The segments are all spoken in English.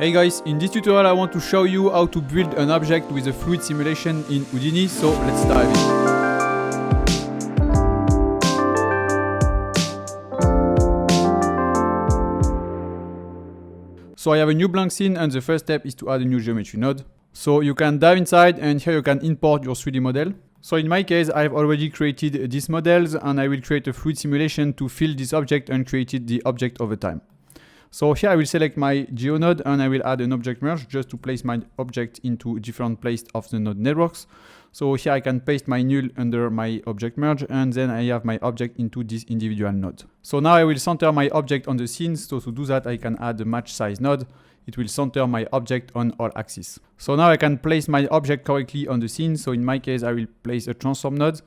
Hey guys, in this tutorial I want to show you how to build an object with a fluid simulation in Houdini, so let's dive in. So I have a new blank scene and the first step is to add a new geometry node. So you can dive inside and here you can import your 3D model. So in my case, I've already created these models and I will create a fluid simulation to fill this object and create the object over time. So here I will select my geo node and I will add an object merge just to place my object into different places of the node networks. So here I can paste my null under my object merge and then I have my object into this individual node. So now I will center my object on the scene. So to do that I can add a match size node. It will center my object on all axes. So now I can place my object correctly on the scene. So in my case I will place a transform node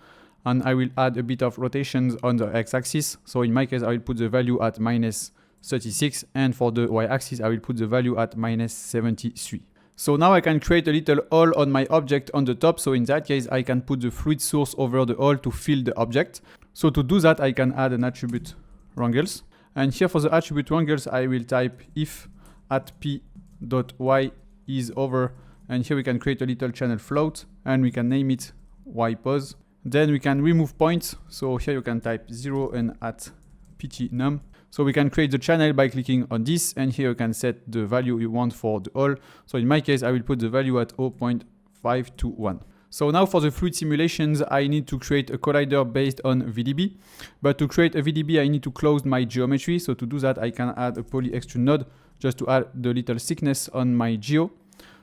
and I will add a bit of rotations on the x-axis. So in my case I will put the value at -36 and for the y-axis I will put the value at -73. So now I can create a little hole on my object on the top. So in that case I can put the fluid source over the hole to fill the object. So to do that I can add an attribute wrangles. And here for the attribute wrangles I will type if at p.y is over, and here we can create a little channel float and we can name it y pose. Then we can remove points. So here you can type 0 and at pt num. So we can create the channel by clicking on this, and here you can set the value you want for the hole. So in my case, I will put the value at 0.521. So now for the fluid simulations, I need to create a collider based on VDB. But to create a VDB, I need to close my geometry. So to do that, I can add a poly extrude node just to add the little thickness on my geo.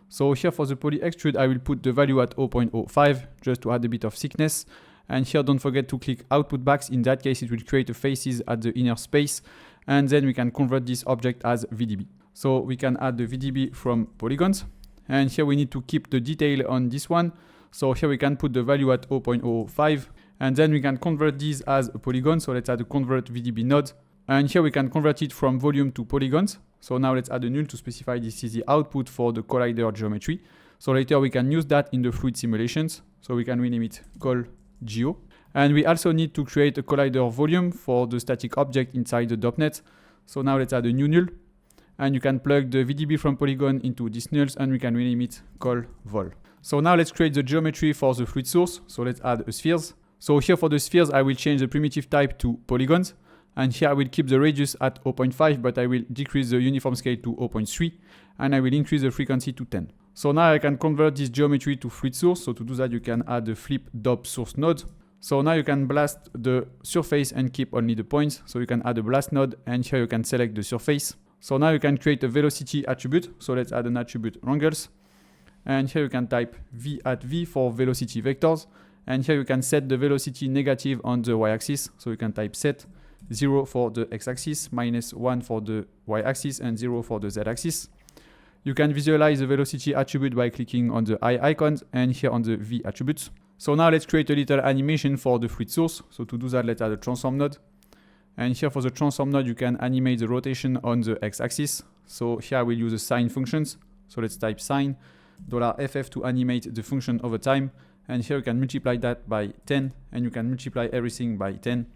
So here for the poly extrude, I will put the value at 0.05 just to add a bit of thickness. And here don't forget to click output box. In that case it will create a faces at the inner space and then we can convert this object as VDB. So we can add the VDB from polygons and here we need to keep the detail on this one. So here we can put the value at 0.005 and then we can convert these as a polygon. So let's add a convert VDB node and here we can convert it from volume to polygons. So now let's add a null to specify this is the output for the collider geometry. So later we can use that in the fluid simulations. So we can rename it col geo. And we also need to create a collider volume for the static object inside the .NET. So now let's add a new null. And you can plug the VDB from polygon into these nulls and we can rename it col vol. So now let's create the geometry for the fluid source. So let's add a spheres. So here for the spheres, I will change the primitive type to polygons. And here I will keep the radius at 0.5, but I will decrease the uniform scale to 0.3. And I will increase the frequency to 10. So now I can convert this geometry to fluid source. So to do that, you can add the flip dop source node. So now you can blast the surface and keep only the points. So you can add a blast node and here you can select the surface. So now you can create a velocity attribute. So let's add an attribute wrangles. And here you can type v at v for velocity vectors. And here you can set the velocity negative on the y-axis. So you can type set 0 for the x-axis, -1 for the y-axis and 0 for the z-axis. You can visualize the velocity attribute by clicking on the eye icons and here on the V attributes. So now let's create a little animation for the fluid source. So to do that, let's add a transform node. And here for the transform node, you can animate the rotation on the x-axis. So here I will use the sine functions. So let's type sine $ff to animate the function over time. And here you can multiply that by 10 and you can multiply everything by 10.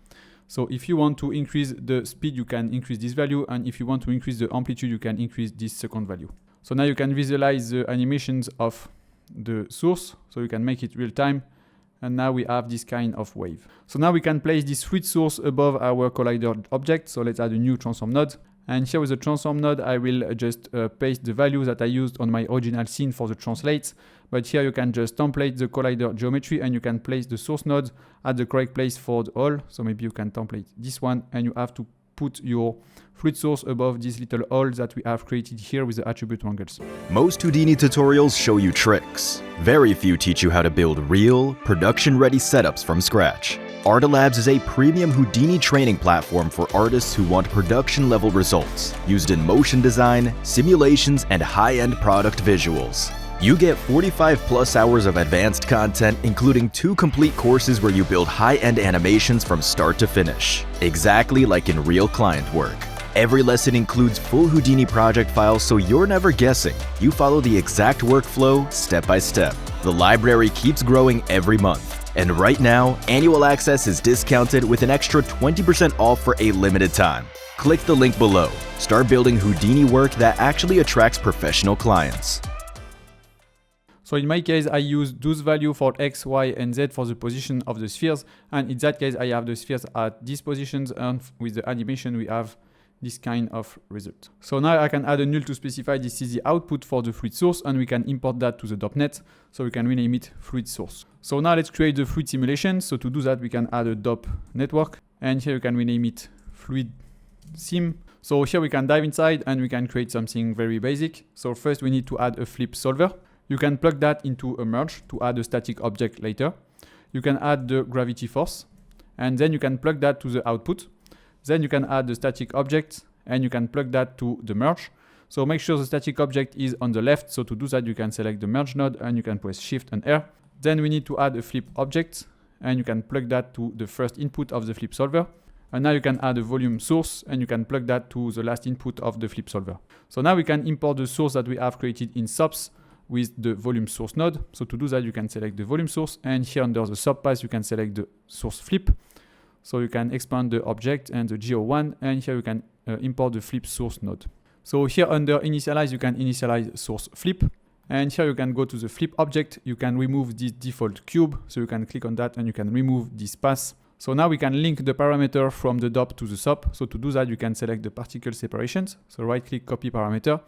So if you want to increase the speed, you can increase this value. And if you want to increase the amplitude, you can increase this second value. So now you can visualize the animations of the source. So you can make it real time. And now we have this kind of wave. So now we can place this fluid source above our collider object. So let's add a new transform node. And here with the transform node, I will just paste the values that I used on my original scene for the translates. But here you can just template the collider geometry and you can place the source node at the correct place for the hole. So maybe you can template this one and you have to put your fluid source above these little holes that we have created here with the attribute wrangles. Most Houdini tutorials show you tricks. Very few teach you how to build real, production-ready setups from scratch. Artilabs is a premium Houdini training platform for artists who want production-level results, used in motion design, simulations, and high-end product visuals. You get 45+ hours of advanced content, including 2 complete courses where you build high-end animations from start to finish, exactly like in real client work. Every lesson includes full Houdini project files, so you're never guessing. You follow the exact workflow step by step. The library keeps growing every month. And right now, annual access is discounted with an extra 20% off for a limited time. Click the link below. Start building Houdini work that actually attracts professional clients. So in my case, I use those values for X, Y, and Z for the position of the spheres. And in that case, I have the spheres at these positions, and with the animation, we have this kind of result. So now I can add a null to specify this is the output for the fluid source, and we can import that to the .NET. So we can rename it fluid source. So now let's create the fluid simulation. So to do that, we can add a DOP network, and here we can rename it fluid sim. So here we can dive inside and we can create something very basic. So first we need to add a flip solver. You can plug that into a merge to add a static object later. You can add the gravity force, and then you can plug that to the output. Then you can add the static object and you can plug that to the merge. So make sure the static object is on the left. So to do that, you can select the merge node and you can press Shift and R. Then we need to add a flip object and you can plug that to the first input of the flip solver. And now you can add a volume source and you can plug that to the last input of the flip solver. So now we can import the source that we have created in SOPs with the volume source node. So to do that, you can select the volume source, and here under the subpath, you can select the source flip. So you can expand the object and the GO1, and here you can import the flip source node. So here under initialize, you can initialize source flip, and here you can go to the flip object. You can remove this default cube. So you can click on that and you can remove this path. So now we can link the parameter from the DOP to the SOP. So to do that, you can select the particle separations. So right click, copy parameter,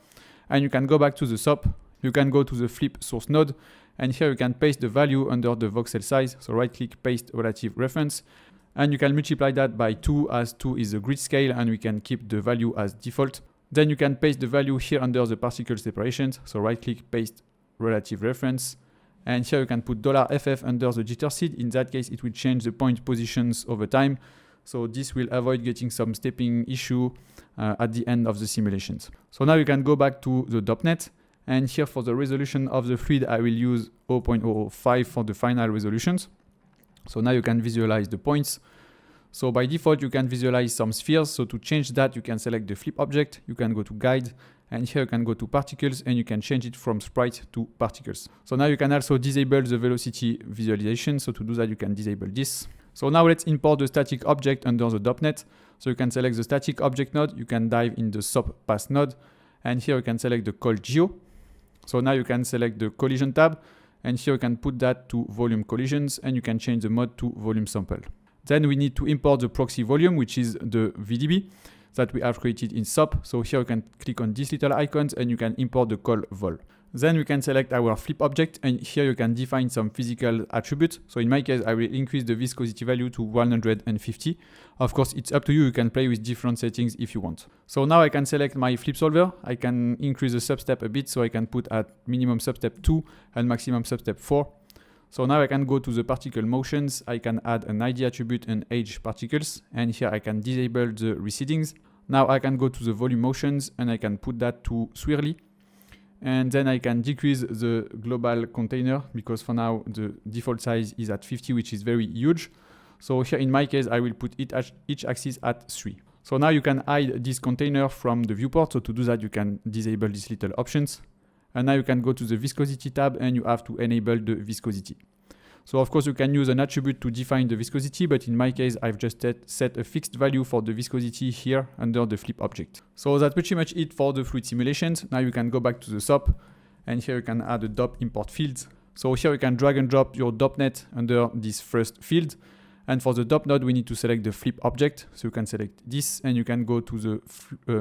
and you can go back to the SOP. You can go to the flip source node, and here you can paste the value under the voxel size. So right click, paste relative reference, and you can multiply that by 2 as 2 is the grid scale, and we can keep the value as default. Then you can paste the value here under the particle separations. So right click, paste relative reference, and here you can put $FF under the jitter seed. In that case, it will change the point positions over time. So this will avoid getting some stepping issue at the end of the simulations. So now you can go back to the .NET. And here for the resolution of the fluid, I will use 0.005 for the final resolutions. So now you can visualize the points. So by default, you can visualize some spheres. So to change that, you can select the flip object. You can go to guide, and here you can go to particles, and you can change it from sprite to particles. So now you can also disable the velocity visualization. So to do that, you can disable this. So now let's import the static object under the .NET. So you can select the static object node. You can dive in the SOP path node, and here you can select the call geo. So now you can select the collision tab, and here you can put that to volume collisions, and you can change the mode to volume sample. Then we need to import the proxy volume, which is the VDB that we have created in SOP. So here you can click on these little icons and you can import the call vol. Then we can select our flip object, and here you can define some physical attributes. So in my case, I will increase the viscosity value to 150. Of course, it's up to you. You can play with different settings if you want. So now I can select my flip solver. I can increase the substep a bit, so I can put at minimum substep 2 and maximum substep 4. So now I can go to the particle motions. I can add an ID attribute and age particles, and here I can disable the recedings. Now I can go to the volume motions, and I can put that to swirly. And then I can decrease the global container, because for now the default size is at 50, which is very huge. So here in my case, I will put each axis at 3. So now you can hide this container from the viewport. So to do that, you can disable these little options. And now you can go to the viscosity tab, and you have to enable the viscosity. So of course you can use an attribute to define the viscosity, but in my case, I've just set a fixed value for the viscosity here under the flip object. So that's pretty much it for the fluid simulations. Now you can go back to the SOP, and here you can add a DOP import field. So here you can drag and drop your .NET under this first field. And for the DOP node, we need to select the flip object. So you can select this, and you can go to the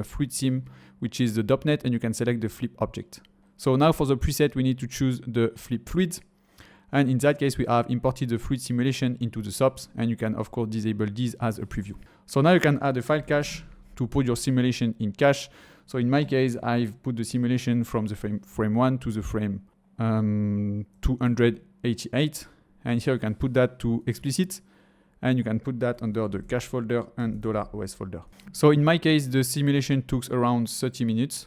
fluid sim, which is the .NET, and you can select the flip object. So now for the preset, we need to choose the flip fluid. And in that case, we have imported the fluid simulation into the SOPs, and you can of course disable these as a preview. So now you can add a file cache to put your simulation in cache. So in my case, I've put the simulation from the frame 1 to the frame 288. And here you can put that to explicit, and you can put that under the cache folder and $OS folder. So in my case, the simulation took around 30 minutes,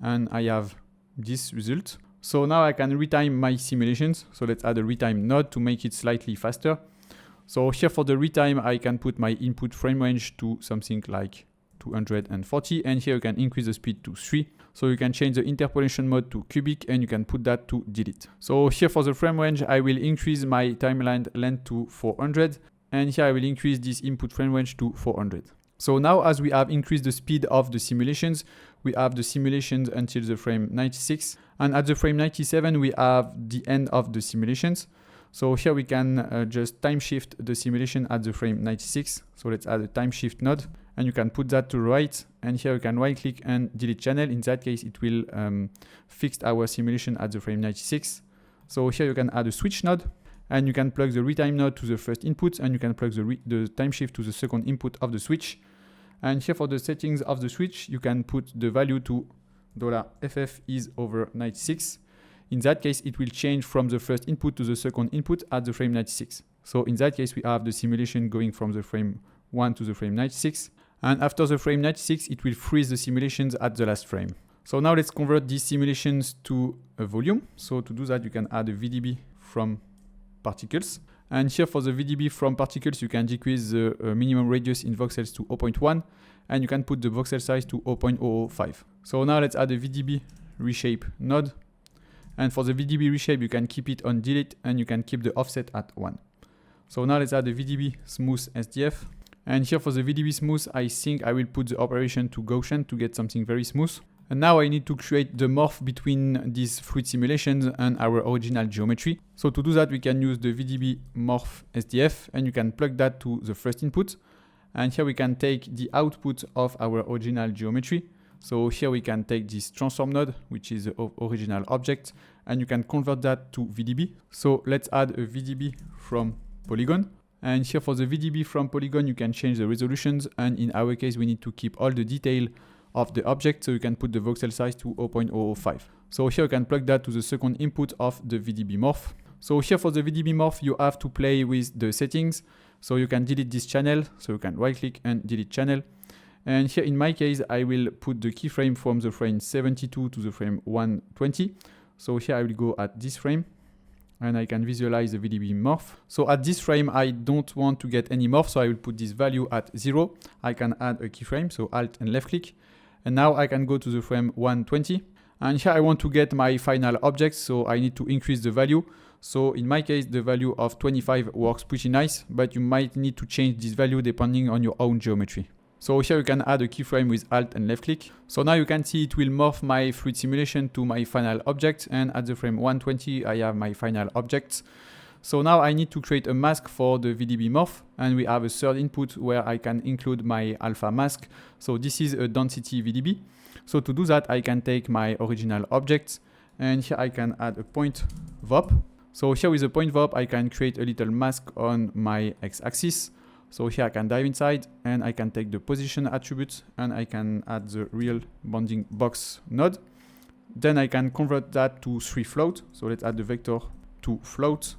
and I have this result. So now I can retime my simulations. So let's add a retime node to make it slightly faster. So here for the retime, I can put my input frame range to something like 240, and here you can increase the speed to 3. So you can change the interpolation mode to cubic, and you can put that to delete. So here for the frame range, I will increase my timeline length to 400, and here I will increase this input frame range to 400. So now as we have increased the speed of the simulations, we have the simulations until the frame 96. And at the frame 97, we have the end of the simulations. So here we can just time shift the simulation at the frame 96. So let's add a time shift node. And you can put that to right. And here you can right click and delete channel. In that case, it will fix our simulation at the frame 96. So here you can add a switch node. And you can plug the retime node to the first input. And you can plug the time shift to the second input of the switch. And here for the settings of the switch, you can put the value to $ff is over 96. In that case, it will change from the first input to the second input at the frame 96. So in that case, we have the simulation going from the frame 1 to the frame 96. And after the frame 96, it will freeze the simulations at the last frame. So now let's convert these simulations to a volume. So to do that, you can add a VDB from particles. And here for the VDB from particles, you can decrease the minimum radius in voxels to 0.1 and you can put the voxel size to 0.005. So now let's add a VDB reshape node. And for the VDB reshape, you can keep it on delete and you can keep the offset at 1. So now let's add a VDB smooth SDF. And here for the VDB smooth, I think I will put the operation to Gaussian to get something very smooth. And now I need to create the morph between these fluid simulations and our original geometry. So to do that, we can use the VDB Morph SDF and you can plug that to the first input. And here we can take the output of our original geometry. So here we can take this transform node, which is the original object, and you can convert that to VDB. So let's add a VDB from polygon. And here for the VDB from polygon, you can change the resolutions. And in our case, we need to keep all the detail of the object, so you can put the voxel size to 0.005. So here you can plug that to the second input of the VDB morph. So here for the VDB morph, you have to play with the settings. So you can delete this channel, so you can right click and delete channel. And here in my case, I will put the keyframe from the frame 72 to the frame 120. So here I will go at this frame and I can visualize the VDB morph. So at this frame, I don't want to get any morph, so I will put this value at 0. I can add a keyframe, so Alt and left click. And now I can go to the frame 120. And here I want to get my final object, so I need to increase the value. So in my case, the value of 25 works pretty nice, but you might need to change this value depending on your own geometry. So here you can add a keyframe with Alt and left click. So now you can see it will morph my fluid simulation to my final object. And at the frame 120, I have my final object. So now I need to create a mask for the VDB morph, and we have a third input where I can include my alpha mask. So this is a density VDB. So to do that, I can take my original object, and here I can add a point VOP. So here with the point VOP, I can create a little mask on my x-axis. So here I can dive inside, and I can take the position attribute, and I can add the real bounding box node. Then I can convert that to 3 float. So let's add the vector to float.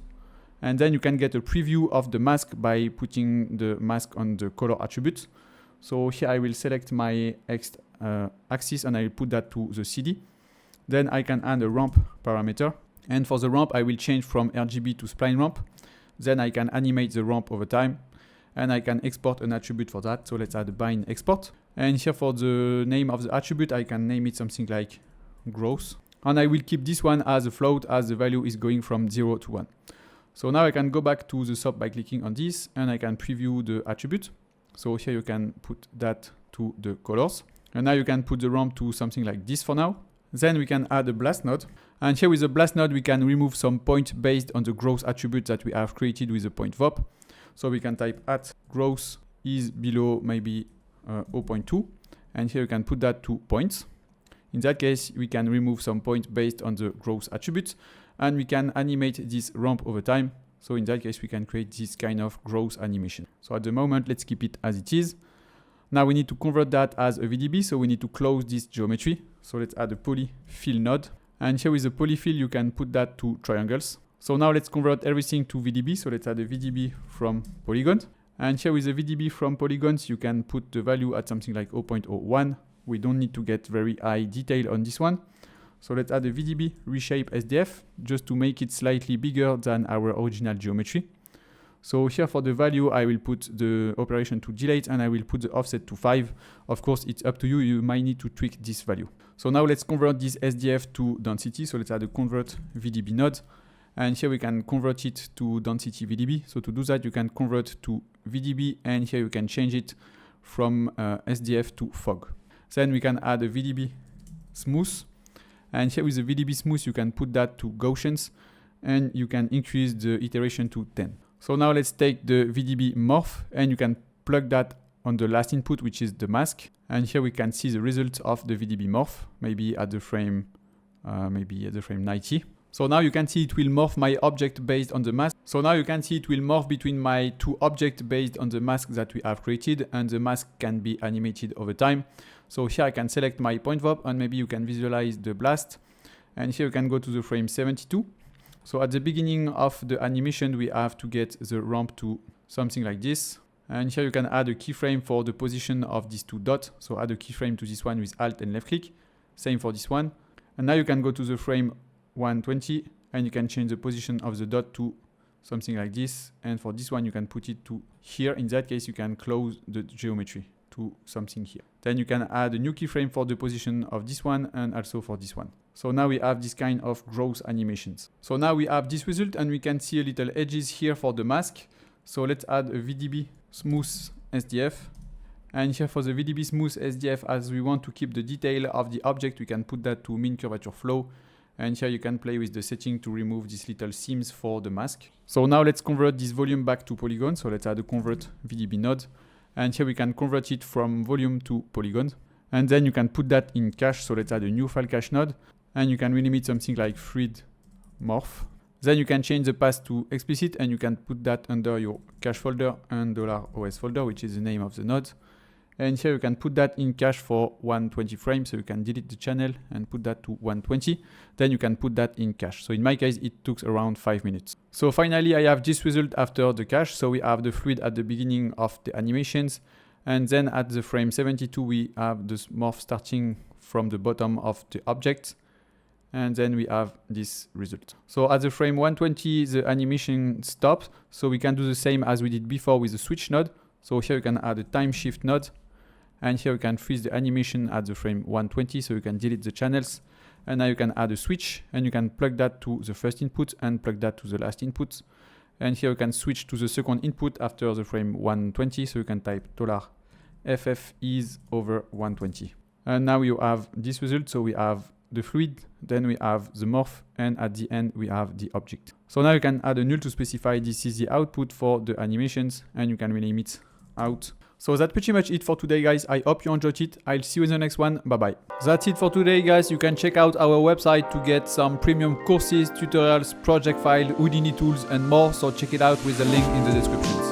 And then you can get a preview of the mask by putting the mask on the color attribute. So here I will select my X axis and I will put that to the CD. Then I can add a ramp parameter. And for the ramp, I will change from RGB to spline ramp. Then I can animate the ramp over time. And I can export an attribute for that. So let's add a bind export. And here for the name of the attribute, I can name it something like growth. And I will keep this one as a float as the value is going from 0 to 1. So now I can go back to the SOP by clicking on this and I can preview the attribute. So here you can put that to the colors. And now you can put the ramp to something like this for now. Then we can add a blast node. And here with the blast node, we can remove some point based on the growth attribute that we have created with the point VOP. So we can type at growth is below maybe 0.2. And here you can put that to points. In that case, we can remove some point based on the growth attribute. And we can animate this ramp over time. So in that case, we can create this kind of growth animation. So at the moment, let's keep it as it is. Now we need to convert that as a VDB. So we need to close this geometry. So let's add a polyfill node. And here with the polyfill, you can put that to triangles. So now let's convert everything to VDB. So let's add a VDB from polygon. And here with the VDB from polygons, you can put the value at something like 0.01. We don't need to get very high detail on this one. So let's add a VDB reshape SDF just to make it slightly bigger than our original geometry. So here for the value, I will put the operation to delete and I will put the offset to 5. Of course, it's up to you. You might need to tweak this value. So now let's convert this SDF to density. So let's add a convert VDB node. And here we can convert it to density VDB. So to do that, you can convert to VDB and here you can change it from SDF to fog. Then we can add a VDB smooth. And here with the VDB smooth, you can put that to Gaussians and you can increase the iteration to 10. So now let's take the VDB morph and you can plug that on the last input, which is the mask. And here we can see the result of the VDB morph, maybe at the frame 90. So now you can see it will morph my object based on the mask. So now you can see it will morph between my two objects based on the mask that we have created, and the mask can be animated over time. So here I can select my point warp and maybe you can visualize the blast. And here you can go to the frame 72. So at the beginning of the animation, we have to get the ramp to something like this. And here you can add a keyframe for the position of these two dots. So add a keyframe to this one with Alt and left click. Same for this one. And now you can go to the frame 120 and you can change the position of the dot to something like this. And for this one, you can put it to here. In that case, you can close the geometry to something here. Then you can add a new keyframe for the position of this one and also for this one. So now we have this kind of growth animations. So now we have this result and we can see a little edges here for the mask. So let's add a VDB smooth SDF. And here for the VDB smooth SDF, as we want to keep the detail of the object, we can put that to mean curvature flow. And here you can play with the setting to remove these little seams for the mask. So now let's convert this volume back to polygon. So let's add a convert VDB node. And here we can convert it from volume to polygon. And then you can put that in cache. So let's add a new file cache node. And you can rename it something like fluid morph. Then you can change the path to explicit and you can put that under your cache folder and $OS folder, which is the name of the node. And here you can put that in cache for 120 frames. So you can delete the channel and put that to 120. Then you can put that in cache. So in my case, it took around 5 minutes. So finally, I have this result after the cache. So we have the fluid at the beginning of the animations. And then at the frame 72, we have this morph starting from the bottom of the object. And then we have this result. So at the frame 120, the animation stops. So we can do the same as we did before with the switch node. So here you can add a time shift node. And here you can freeze the animation at the frame 120. So you can delete the channels. And now you can add a switch. And you can plug that to the first input and plug that to the last input. And here you can switch to the second input after the frame 120. So you can type $FF is over 120. And now you have this result. So we have the fluid, then we have the morph, and at the end we have the object. So now you can add a null to specify this is the output for the animations, and you can rename it out. So that's pretty much it for today, guys. I hope you enjoyed it. I'll see you in the next one. Bye bye. That's it for today, guys. You can check out our website to get some premium courses, tutorials, project file, Houdini tools, and more. So check it out with the link in the description.